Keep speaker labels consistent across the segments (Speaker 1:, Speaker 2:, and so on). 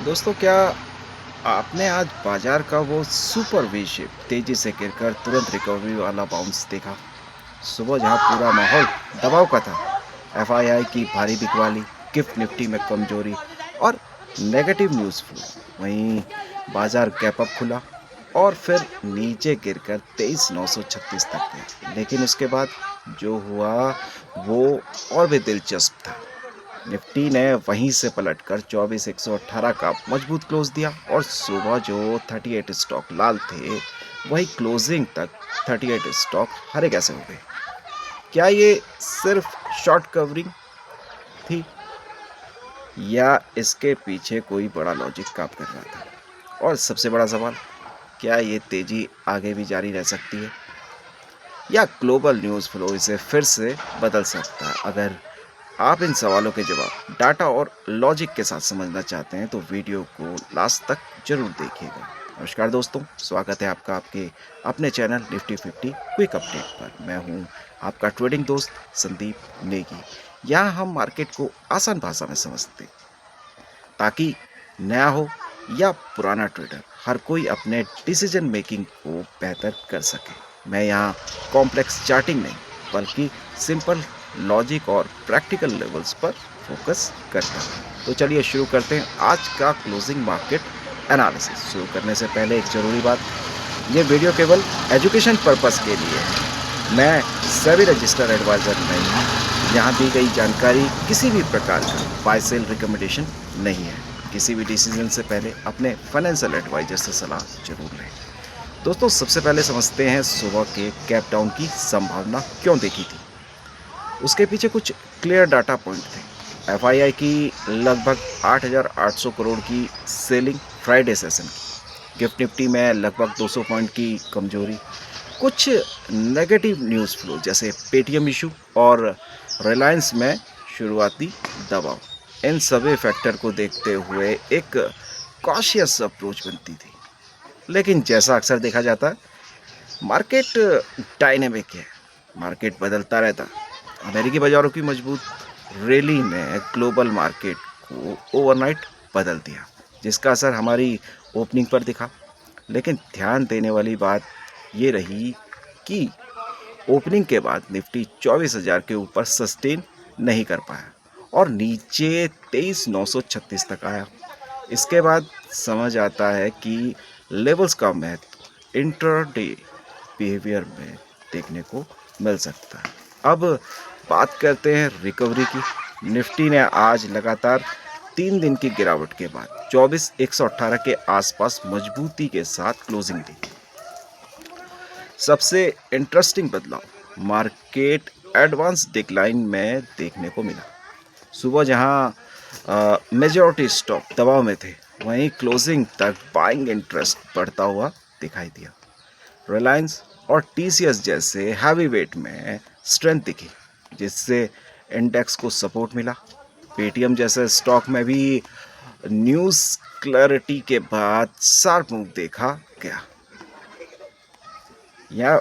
Speaker 1: दोस्तों, क्या आपने आज बाजार का वो सुपर वी शेप तेजी से गिरकर तुरंत रिकवरी वाला बाउंस देखा? सुबह जहां पूरा माहौल दबाव का था, एफआईआई की भारी बिकवाली, गिफ्ट निफ्टी में कमजोरी और नेगेटिव न्यूज़ फ्लो, वहीं बाजार गैप अप खुला और फिर नीचे गिरकर 23,936 तक गया। लेकिन उसके बाद जो हुआ वो और भी दिलचस्प था। निफ्टी ने वहीं से पलटकर 24,118 का मजबूत क्लोज दिया और सुबह जो 38 स्टॉक लाल थे, वही क्लोजिंग तक 38 स्टॉक हरे कैसे हो गए? क्या ये सिर्फ शॉर्ट कवरिंग थी या इसके पीछे कोई बड़ा लॉजिक काम कर रहा था? और सबसे बड़ा सवाल, क्या ये तेजी आगे भी जारी रह सकती है या ग्लोबल न्यूज़ फ्लो इसे फिर से बदल सकता है? अगर आप इन सवालों के जवाब डाटा और लॉजिक के साथ समझना चाहते हैं तो वीडियो को लास्ट तक जरूर देखिएगा। नमस्कार दोस्तों, स्वागत है आपका आपके अपने चैनल निफ्टी 50 क्विक अपडेट पर। मैं हूं आपका ट्रेडिंग दोस्त संदीप नेगी। यहाँ हम मार्केट को आसान भाषा में समझते हैं ताकि नया हो या पुराना ट्रेडर, हर कोई अपने डिसीजन मेकिंग को बेहतर कर सके। मैं यहाँ कॉम्प्लेक्स चार्टिंग नहीं बल्कि सिंपल लॉजिक और प्रैक्टिकल लेवल्स पर फोकस करता हूँ। तो चलिए शुरू करते हैं आज का क्लोजिंग मार्केट एनालिसिस। शुरू करने से पहले एक ज़रूरी बात, ये वीडियो केवल एजुकेशन पर्पस के लिए है। मैं सभी रजिस्टर्ड एडवाइज़र नहीं हूँ। यहाँ दी गई जानकारी किसी भी प्रकार का बाय सेल रिकमेंडेशन नहीं है। किसी भी डिसीजन से पहले अपने फाइनेंशियल एडवाइजर से सलाह जरूर लें। दोस्तों, सबसे पहले समझते हैं सुबह के कैप डाउन की संभावना क्यों देखी थी। उसके पीछे कुछ क्लियर डाटा पॉइंट थे। एफआईआई की लगभग 8,800 करोड़ की सेलिंग फ्राइडे सेशन की, गिफ्ट निफ्टी में लगभग 200 पॉइंट की कमजोरी, कुछ नेगेटिव न्यूज़ फ्लो जैसे पेटीएम इशू और रिलायंस में शुरुआती दबाव, इन सभी फैक्टर को देखते हुए एक कॉशियस अप्रोच बनती थी। लेकिन जैसा अक्सर देखा जाता है, मार्केट डायनेमिक है, मार्केट बदलता रहता है। अमेरिकी बाजारों की मजबूत रैली ने ग्लोबल मार्केट को ओवरनाइट बदल दिया, जिसका असर हमारी ओपनिंग पर दिखा। लेकिन ध्यान देने वाली बात ये रही कि ओपनिंग के बाद निफ्टी 24,000 के ऊपर सस्टेन नहीं कर पाया और नीचे 23,936 तक आया। इसके बाद समझ आता है कि लेवल्स का महत्व इंट्राडे बिहेवियर में देखने को मिल सकता है। अब बात करते हैं रिकवरी की। निफ्टी ने आज लगातार 3 दिन की गिरावट के बाद 24,118 के आसपास मजबूती के साथ क्लोजिंग दी। सबसे इंटरेस्टिंग बदलाव मार्केट एडवांस डिक्लाइन में देखने को मिला। सुबह जहां मेजॉरिटी स्टॉक दबाव में थे, वहीं क्लोजिंग तक बाइंग इंटरेस्ट बढ़ता हुआ दिखाई दिया। रिलायंस और टीसीएस जैसे हैवी वेट में स्ट्रेंथ दिखी, जिससे इंडेक्स को सपोर्ट मिला। पेटीएम जैसे स्टॉक में भी न्यूज़ क्लैरिटी के बाद शार्प मूव देखा गया। यह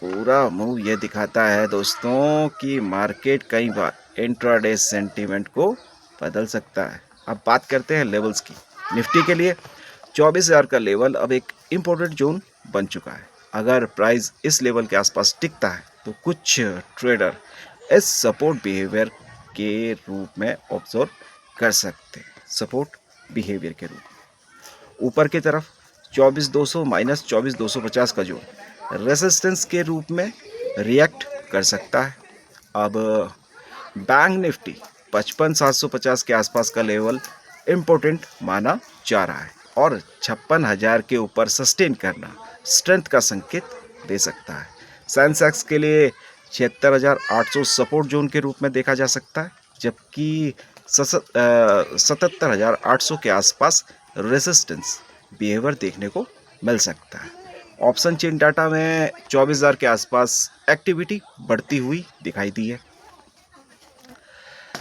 Speaker 1: पूरा मूव ये दिखाता है दोस्तों कि मार्केट कई बार इंट्राडे सेंटीमेंट को बदल सकता है। अब बात करते हैं लेवल्स की। निफ्टी के लिए 24,000 का लेवल अब एक इम्पोर्टेंट जोन बन चुका है। अगर प्राइस इस लेवल के आसपास टिकता है तो कुछ ट्रेडर इस सपोर्ट बिहेवियर के रूप में ऑब्जर्व कर सकते हैं। सपोर्ट बिहेवियर के रूप में ऊपर की तरफ 24,200 माइनस 24,250 का जोन रेजिस्टेंस के रूप में रिएक्ट कर सकता है। अब बैंक निफ्टी 55,750 के आसपास का लेवल इम्पोर्टेंट माना जा रहा है और 56,000 के ऊपर सस्टेन करना स्ट्रेंथ का संकेत दे सकता है। सेंसेक्स के लिए 76,800 सपोर्ट जोन के रूप में देखा जा सकता है, जबकि 77,800 के आसपास रेजिस्टेंस बिहेवियर देखने को मिल सकता है। ऑप्शन चेन डाटा में 24,000 के आसपास एक्टिविटी बढ़ती हुई दिखाई दी है,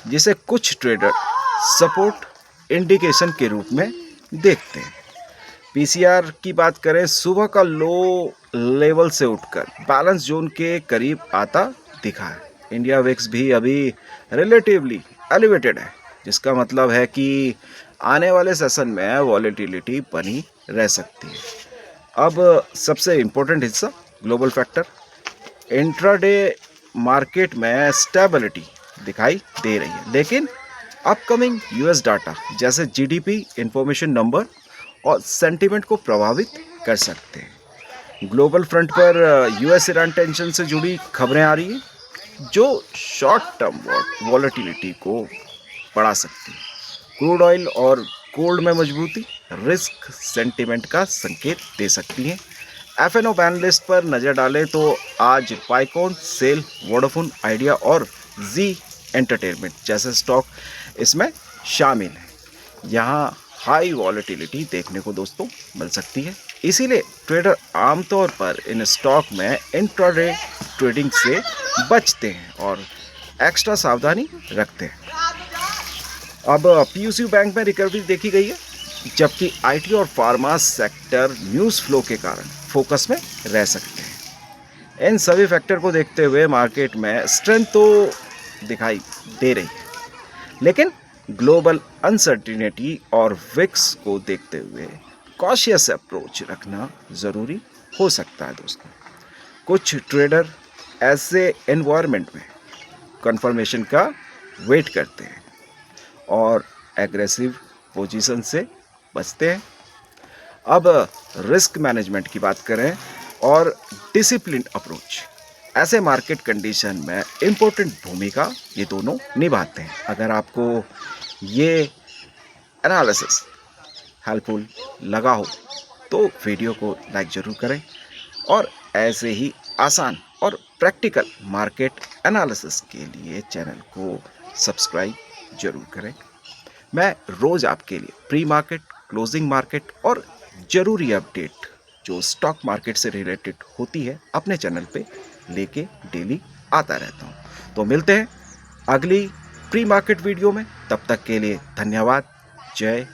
Speaker 1: जिसे कुछ ट्रेडर सपोर्ट इंडिकेशन के रूप में देखते हैं। पीसीआर की बात करें, सुबह का लो लेवल से उठकर बैलेंस जोन के करीब आता दिखा है। इंडिया विक्स भी अभी रिलेटिवली एलिवेटेड है, जिसका मतलब है कि आने वाले सेशन में वॉलेटिलिटी बनी रह सकती है। अब सबसे इम्पोर्टेंट हिस्सा ग्लोबल फैक्टर। इंट्राडे मार्केट में स्टेबिलिटी दिखाई दे रही है, लेकिन अपकमिंग यूएस डाटा जैसे जीडीपी, इंफॉर्मेशन नंबर और सेंटीमेंट को प्रभावित कर सकते हैं। ग्लोबल फ्रंट पर यूएस ईरान टेंशन से जुड़ी खबरें आ रही हैं जो शॉर्ट टर्म वॉलेटिलिटी को बढ़ा सकती है। क्रूड ऑयल और गोल्ड में मजबूती रिस्क सेंटीमेंट का संकेत दे सकती हैं। एफएनओ बैन लिस्ट पर नज़र डालें तो आज पाइकॉन, सेल, वोडाफोन आइडिया और जी एंटरटेनमेंट जैसे स्टॉक इसमें शामिल हैं। यहाँ हाई वॉलेटिलिटी देखने को दोस्तों मिल सकती है, इसीलिए ट्रेडर आमतौर पर इन स्टॉक में इंट्राडे ट्रेडिंग से बचते हैं और एक्स्ट्रा सावधानी रखते हैं। अब पीयूसी बैंक में रिकवरी देखी गई है, जबकि आईटी और फार्मा सेक्टर न्यूज़ फ्लो के कारण फोकस में रह सकते हैं। इन सभी फैक्टर को देखते हुए मार्केट में स्ट्रेंथ तो दिखाई दे रही है, लेकिन ग्लोबल अनसर्टिनिटी और विक्स को देखते हुए कॉशियस अप्रोच रखना ज़रूरी हो सकता है दोस्तों। कुछ ट्रेडर ऐसे एनवायरनमेंट में कंफर्मेशन का वेट करते हैं और एग्रेसिव पोजीशन से बचते हैं। अब रिस्क मैनेजमेंट की बात करें और डिसिप्लिन अप्रोच, ऐसे मार्केट कंडीशन में इम्पोर्टेंट भूमिका ये दोनों निभाते हैं। अगर आपको ये एनालिसिस हेल्पफुल लगा हो तो वीडियो को लाइक ज़रूर करें और ऐसे ही आसान और प्रैक्टिकल मार्केट एनालिसिस के लिए चैनल को सब्सक्राइब जरूर करें। मैं रोज़ आपके लिए प्री मार्केट, क्लोजिंग मार्केट और ज़रूरी अपडेट जो स्टॉक मार्केट से रिलेटेड होती है अपने चैनल पे लेके डेली आता रहता हूँ। तो मिलते हैं अगली प्री मार्केट वीडियो में, तब तक के लिए धन्यवाद। जय